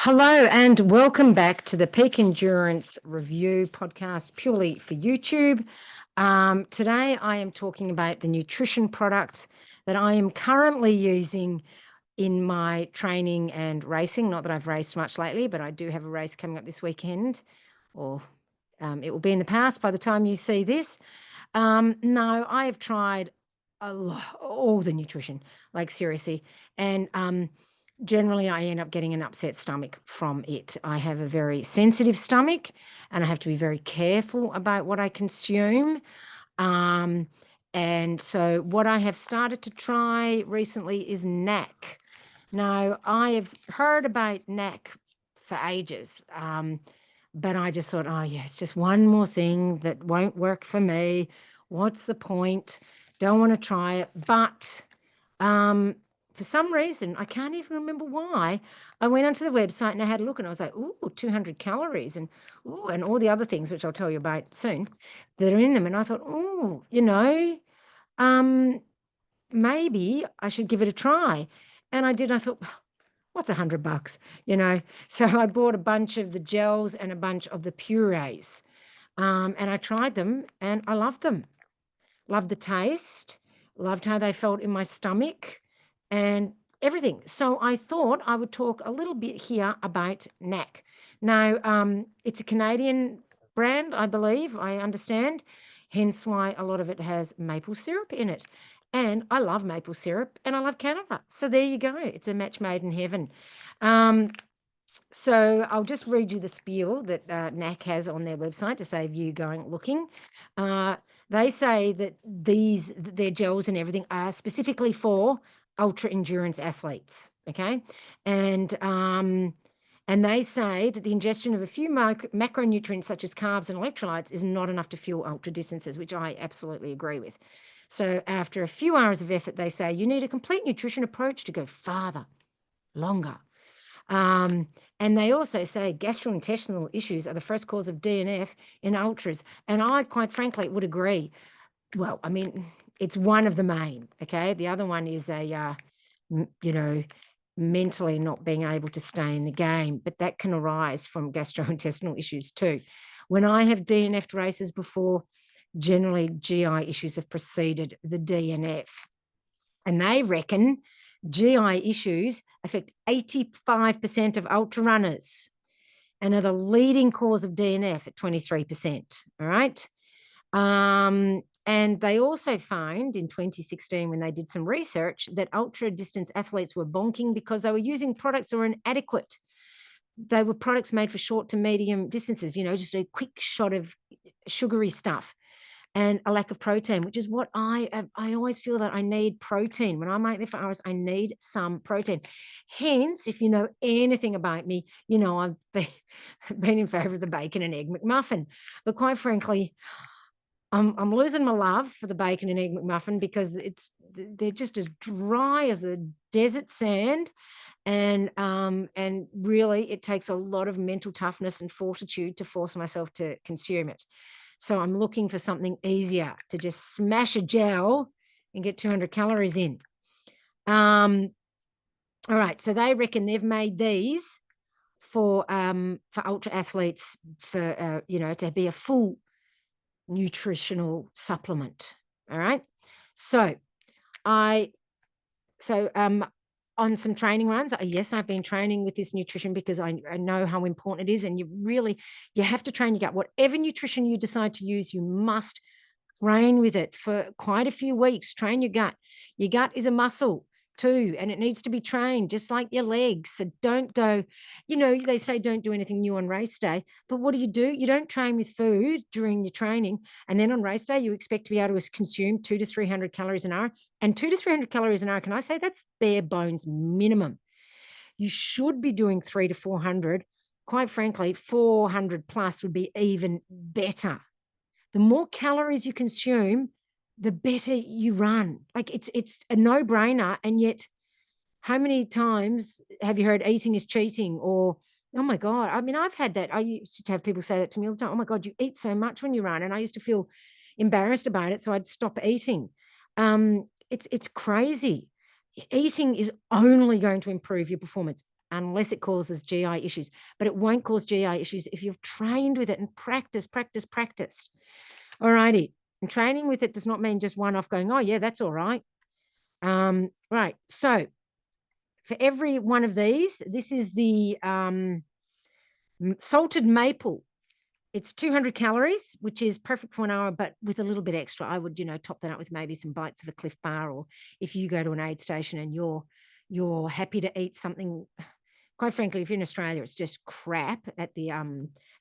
Hello and welcome back to the Peak Endurance Review podcast, purely for YouTube. Today I am talking about the nutrition products that I am currently using in my training and racing. Not that I've raced much lately, but I do have a race coming up this weekend, or it will be in the past by the time you see this. No, I have tried all the nutrition, like seriously, and generally I end up getting an upset stomach from it. I have a very sensitive stomach and I have to be very careful about what I consume. Um, and so what I have started to try recently is Naak. Now, I have heard about Naak for ages, but I just thought, oh, yeah, it's just one more thing that won't work for me. What's the point? Don't want to try it. But for some reason, I can't even remember why, I went onto the website and I had a look and I was like, ooh, 200 calories and ooh, and all the other things, which I'll tell you about soon, that are in them. And I thought, oh, um, maybe I should give it a try. And I did. I thought, what's $100? So I bought a bunch of the gels and a bunch of the purees. And I tried them and I loved them. Loved the taste, loved how they felt in my stomach and everything. So I thought I would talk a little bit here about Naak. Now, it's a Canadian brand, I believe, I understand, hence why a lot of it has maple syrup in it. And I love maple syrup and I love Canada. So there you go. It's a match made in heaven. Um, so I'll just read you the spiel that NAC has on their website to save you going looking. Uh, they say that their gels and everything are specifically for ultra endurance athletes. Okay, and they say that the ingestion of a few macronutrients such as carbs and electrolytes is not enough to fuel ultra distances, which I absolutely agree with. So after a few hours of effort, they say you need a complete nutrition approach to go farther, longer. Um, and they also say gastrointestinal issues are the first cause of DNF in ultras. And I, quite frankly, would agree. Well, I mean, it's one of the main. Okay, the other one is you know, mentally not being able to stay in the game, but that can arise from gastrointestinal issues too. When I have DNF'd races before, generally GI issues have preceded the DNF. And they reckon GI issues affect 85% of ultra runners and are the leading cause of DNF at 23%. All right. And they also found in 2016, when they did some research, that ultra distance athletes were bonking because they were using products that were inadequate. They were products made for short to medium distances, just a quick shot of sugary stuff and a lack of protein, which is what I always feel that I need protein. When I'm out there for hours, I need some protein. Hence, if you know anything about me, I've been in favor of the bacon and egg McMuffin. But quite frankly, I'm losing my love for the bacon and egg McMuffin because they're just as dry as the desert sand. And really it takes a lot of mental toughness and fortitude to force myself to consume it. So I'm looking for something easier to just smash a gel and get 200 calories in. All right, so they reckon they've made these for ultra athletes to be a full nutritional supplement. All right, so I so on some training runs, yes, I've been training with this nutrition because I know how important it is, and you have to train your gut. Whatever nutrition you decide to use, you must train with it for quite a few weeks. Train your gut. Your gut is a muscle too, and it needs to be trained just like your legs. So don't go, they say don't do anything new on race day, but what do? You don't train with food during your training, and then on race day you expect to be able to consume 200 to 300 calories an hour. And 200 to 300 calories an hour, can I say that's bare bones minimum? You should be doing 300 to 400. Quite frankly, 400 plus would be even better. The more calories you consume, the better you run. Like it's a no-brainer. And yet, how many times have you heard eating is cheating? Or, oh my God, I mean, I've had that. I used to have people say that to me all the time. Oh my God, you eat so much when you run. And I used to feel embarrassed about it. So I'd stop eating. It's crazy. Eating is only going to improve your performance. unless it causes GI issues. But it won't cause GI issues if you've trained with it and practiced. All righty. And training with it does not mean just one off going, oh, yeah, that's all right. Right. So for every one of these, this is the salted maple. It's 200 calories, which is perfect for an hour, but with a little bit extra. I would, top that up with maybe some bites of a Cliff Bar, or if you go to an aid station and you're happy to eat something. Quite frankly, if you're in Australia, it's just crap at the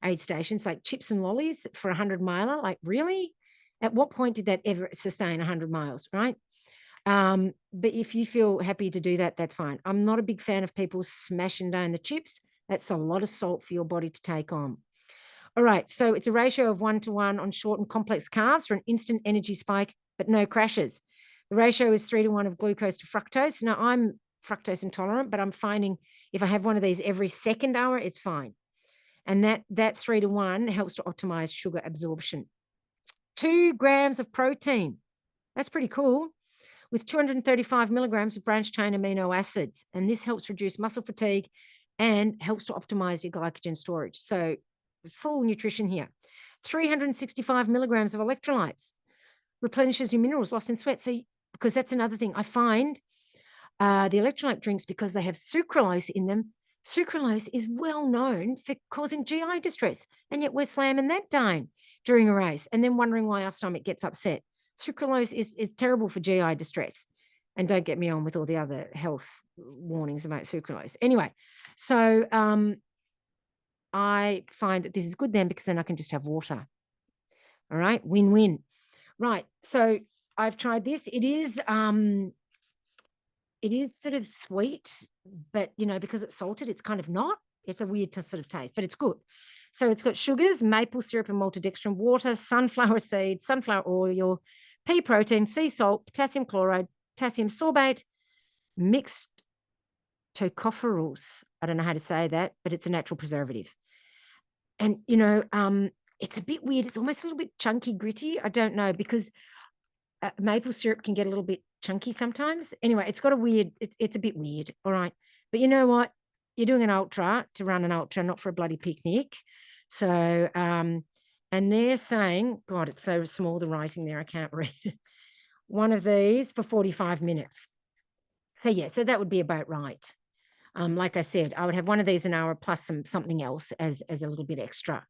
aid stations, like chips and lollies for 100 miler. Like, really? At what point did that ever sustain 100 miles, right? But if you feel happy to do that, that's fine. I'm not a big fan of people smashing down the chips. That's a lot of salt for your body to take on. All right, so it's a ratio of 1-to-1 on short and complex carbs for an instant energy spike, but no crashes. The ratio is 3-to-1 of glucose to fructose. Now, I'm fructose intolerant, but I'm finding if I have one of these every second hour, it's fine. And that 3-to-1 helps to optimize sugar absorption. 2 grams of protein. That's pretty cool. With 235 milligrams of branched chain amino acids. And this helps reduce muscle fatigue and helps to optimize your glycogen storage. So full nutrition here. 365 milligrams of electrolytes replenishes your minerals lost in sweat. So, because that's another thing I find, the electrolyte drinks, because they have sucralose in them, sucralose is well known for causing GI distress, and yet we're slamming that down during a race and then wondering why our stomach gets upset. Sucralose is terrible for GI distress. And don't get me on with all the other health warnings about sucralose. Anyway, so I find that this is good then, because then I can just have water. All right, win-win. Right, so I've tried this. It is sort of sweet, but because it's salted, it's kind of not. It's a weird sort of taste, but it's good. So it's got sugars, maple syrup and maltodextrin, water, sunflower seeds, sunflower oil, pea protein, sea salt, potassium chloride, potassium sorbate, mixed tocopherols. I don't know how to say that, but it's a natural preservative. And, it's a bit weird. It's almost a little bit chunky, gritty. I don't know, because maple syrup can get a little bit chunky sometimes. Anyway, it's got a weird, it's a bit weird. All right. But you know what? You're doing an ultra to run an ultra, not for a bloody picnic. So, and they're saying, God, it's so small, the writing there, I can't read it. One of these for 45 minutes. So yeah, so that would be about right. Like I said, I would have one of these an hour plus something else as a little bit extra.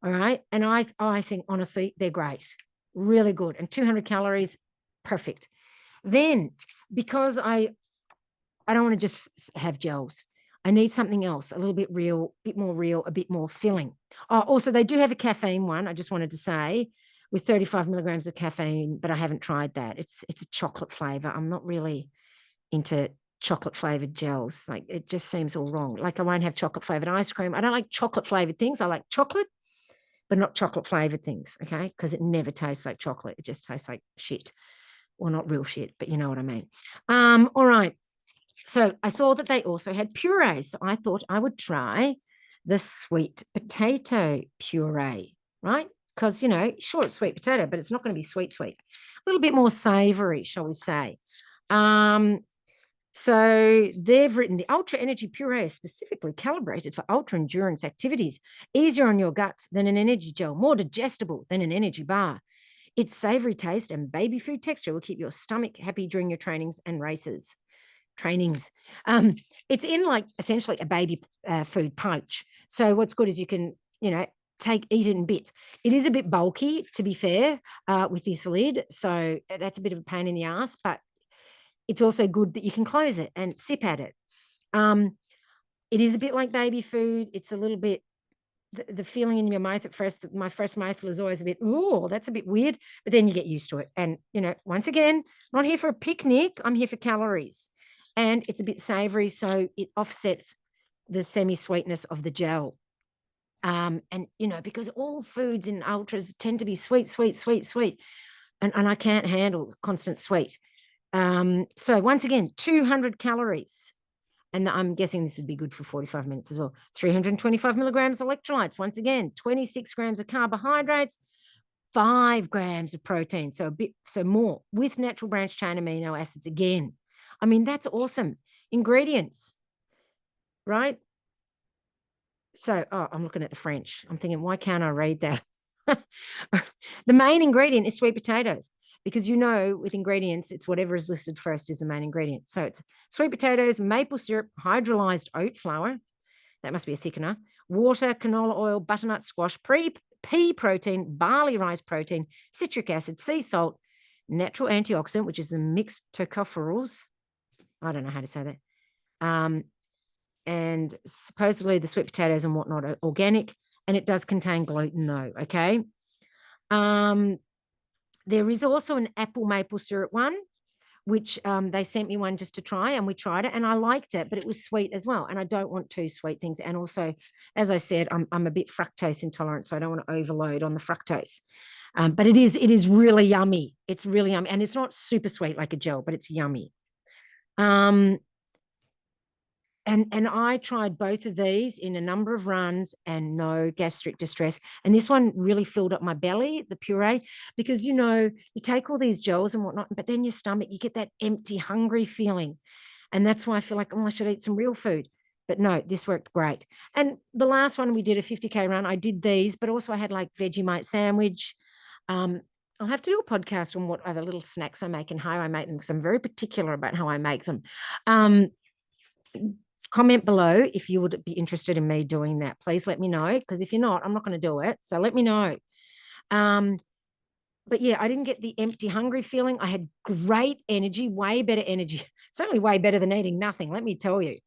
All right. And I think, honestly, they're great. Really good. And 200 calories, perfect. Then, because I don't want to just have gels, I need something else, a little bit real, a bit more filling. Oh, also, they do have a caffeine one, I just wanted to say, with 35 milligrams of caffeine, but I haven't tried that. It's a chocolate flavor. I'm not really into chocolate flavored gels. Like, it just seems all wrong. Like, I won't have chocolate flavored ice cream. I don't like chocolate flavored things. I like chocolate, but not chocolate flavored things. Okay. Because it never tastes like chocolate. It just tastes like shit. Well, not real shit, but you know what I mean. All right. So I saw that they also had purees. So I thought I would try the sweet potato puree, right? Because, sure, it's sweet potato, but it's not going to be sweet. A little bit more savory, shall we say. So they've written the Ultra Energy Puree is specifically calibrated for ultra endurance activities, easier on your guts than an energy gel, more digestible than an energy bar. Its savory taste and baby food texture will keep your stomach happy during your trainings and races. It's in like essentially a baby food pouch. So what's good is you can, eat it in bits. It is a bit bulky, to be fair, with this lid. So that's a bit of a pain in the ass, but it's also good that you can close it and sip at it. It is a bit like baby food. It's a little bit, the feeling in your mouth at first, my first mouthful is always a bit, oh, that's a bit weird, but then you get used to it. And, once again, I'm not here for a picnic. I'm here for calories. And it's a bit savory, so it offsets the semi-sweetness of the gel. And, because all foods in ultras tend to be sweet. And I can't handle constant sweet. So once again, 200 calories. And I'm guessing this would be good for 45 minutes as well. 325 milligrams of electrolytes. Once again, 26 grams of carbohydrates, 5 grams of protein. So more with natural branched chain amino acids again. I mean, that's awesome. Ingredients: right? So, oh, I'm looking at the French. I'm thinking, why can't I read that? The main ingredient is sweet potatoes because with ingredients, it's whatever is listed first is the main ingredient. So it's sweet potatoes, maple syrup, hydrolyzed oat flour. That must be a thickener. Water, canola oil, butternut squash, pea protein, barley rice protein, citric acid, sea salt, natural antioxidant, which is the mixed tocopherols. I don't know how to say that. And supposedly the sweet potatoes and whatnot are organic, and it does contain gluten though. Okay. There is also an apple maple syrup one, which they sent me one just to try, and we tried it, and I liked it, but it was sweet as well, and I don't want too sweet things. And also, as I said, I'm a bit fructose intolerant, so I don't want to overload on the fructose. But it is really yummy. It's really yummy, and it's not super sweet like a gel, but it's yummy. Um, and I tried both of these in a number of runs and no gastric distress. And this one really filled up my belly, the puree, because you take all these gels and whatnot, but then your stomach, you get that empty, hungry feeling. And that's why I feel like, oh, I should eat some real food. But no, this worked great. And the last one we did a 50K run, I did these, but also I had like Vegemite sandwich. I'll have to do a podcast on what other little snacks I make and how I make them because I'm very particular about how I make them. Comment below if you would be interested in me doing that. Please let me know, because if you're not, I'm not going to do it. So let me know. But yeah, I didn't get the empty, hungry feeling. I had great energy, way better energy, certainly way better than eating nothing. Let me tell you,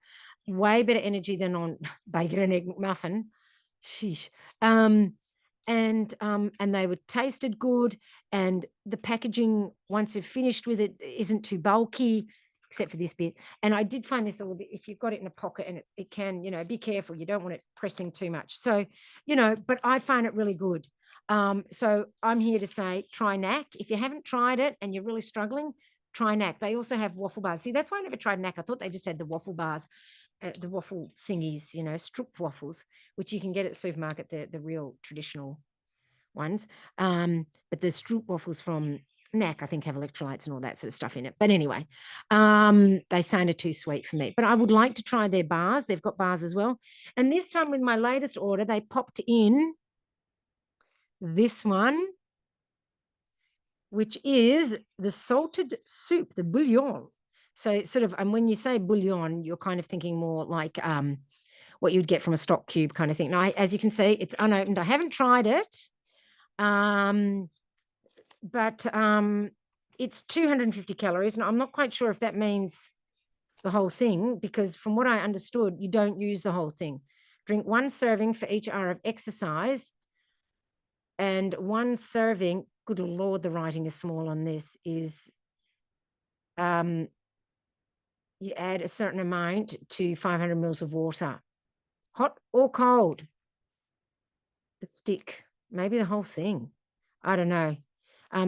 way better energy than on bacon and egg muffin. Sheesh. And they were tasted good, and the packaging once you've finished with it isn't too bulky except for this bit. And I did find this a little bit, if you've got it in a pocket, and it can, be careful, you don't want it pressing too much. So but I find it really good. So I'm here to say try Naak. If you haven't tried it and you're really struggling, try Naak. They also have waffle bars. See, that's why I never tried Naak. I thought they just had the waffle bars, the waffle thingies, Stroop waffles, which you can get at the supermarket, the real traditional ones. But the Stroop waffles from Naak, I think, have electrolytes and all that sort of stuff in it. But anyway, they sounded too sweet for me. But I would like to try their bars. They've got bars as well. And this time with my latest order, they popped in this one, which is the salted soup, the bouillon. So sort of, and when you say bouillon, you're kind of thinking more like what you'd get from a stock cube kind of thing. Now, as you can see, it's unopened. I haven't tried it, but it's 250 calories. And I'm not quite sure if that means the whole thing, because from what I understood, you don't use the whole thing. Drink 1 serving for each hour of exercise, and 1 serving, good Lord, the writing is small on this, is you add a certain amount to 500 mils of water, hot or cold. The stick, maybe the whole thing. I don't know.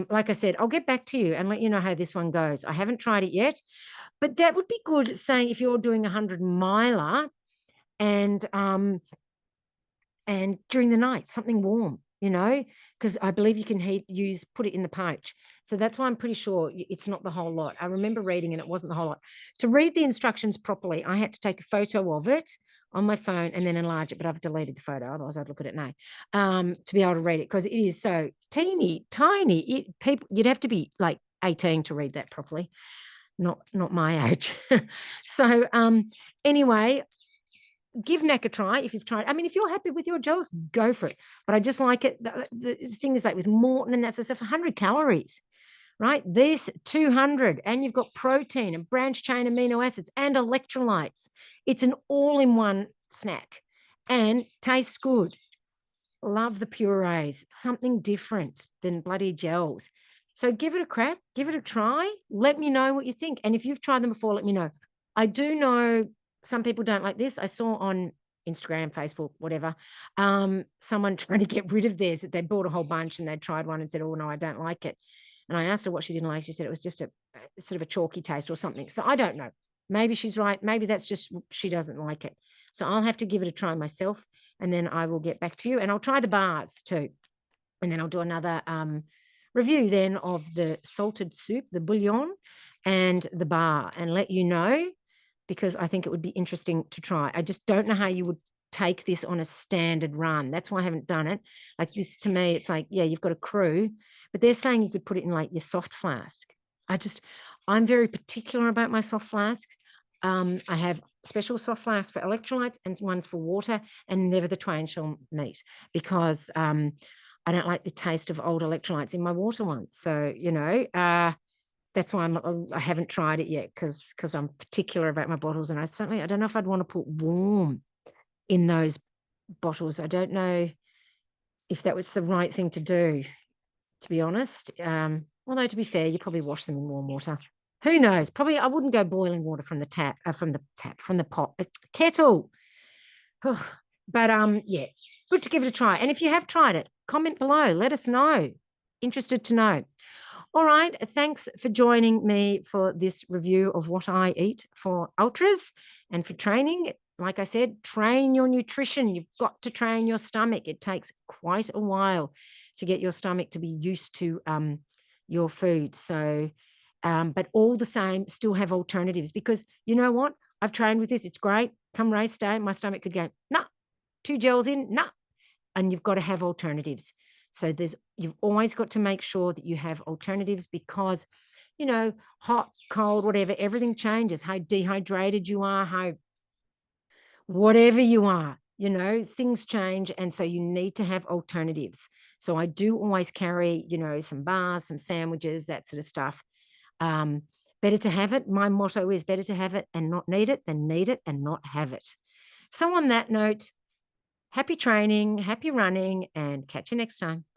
Like I said, I'll get back to you and let you know how this one goes. I haven't tried it yet, but that would be good, saying if you're doing 100-miler and during the night, something warm, because I believe you can put it in the pouch. So that's why I'm pretty sure it's not the whole lot. I remember reading, and it wasn't the whole lot. To read the instructions properly, I had to take a photo of it on my phone and then enlarge it, but I've deleted the photo. Otherwise I'd look at it now, to be able to read it, because it is so teeny tiny. You'd have to be like 18 to read that properly. Not my age. So anyway, give Naak a try if you've tried. I mean, if you're happy with your gels, go for it. But I just like it. The thing is, like with Morton and that sort of stuff, 100 calories, right? This 200, and you've got protein and branched chain amino acids and electrolytes. It's an all-in-one snack and tastes good. Love the purees, something different than bloody gels. So give it a crack, give it a try. Let me know what you think. And if you've tried them before, let me know. I do know some people don't like this. I saw on Instagram, Facebook, whatever, someone trying to get rid of theirs, that they bought a whole bunch and they'd tried one and said, oh, no, I don't like it. And I asked her what she didn't like. She said it was just a sort of a chalky taste or something. So I don't know. Maybe she's right. Maybe that's just she doesn't like it. So I'll have to give it a try myself, and then I will get back to you. And I'll try the bars too. And then I'll do another review then of the salted soup, the bouillon, and the bar, and let you know because I think it would be interesting to try. I just don't know how you would take this on a standard run. That's why I haven't done it. Like this to me, it's like, yeah, you've got a crew, but they're saying you could put it in like your soft flask. I'm very particular about my soft flasks. I have special soft flasks for electrolytes and ones for water, and never the twain shall meet because I don't like the taste of old electrolytes in my water ones. So, that's why I haven't tried it yet because I'm particular about my bottles, and I don't know if I'd want to put warm in those bottles. I don't know if that was the right thing to do, to be honest. Although to be fair, you probably wash them in warm water. Who knows? Probably I wouldn't go boiling water from the pot, kettle. But yeah, good to give it a try. And if you have tried it, comment below. Let us know. Interested to know. All right. Thanks for joining me for this review of what I eat for ultras and for training. Like I said, train your nutrition. You've got to train your stomach. It takes quite a while to get your stomach to be used to your food. So, but all the same, still have alternatives because you know what? I've trained with this. It's great. Come race day, my stomach could go, nah, 2 gels in, nah. And you've got to have alternatives. So you've always got to make sure that you have alternatives because, hot, cold, whatever, everything changes. How dehydrated you are, how whatever you are, things change. And so you need to have alternatives. So I do always carry, some bars, some sandwiches, that sort of stuff. Um, Better to have it. My motto is better to have it and not need it than need it and not have it. So on that note, happy training, happy running, and catch you next time.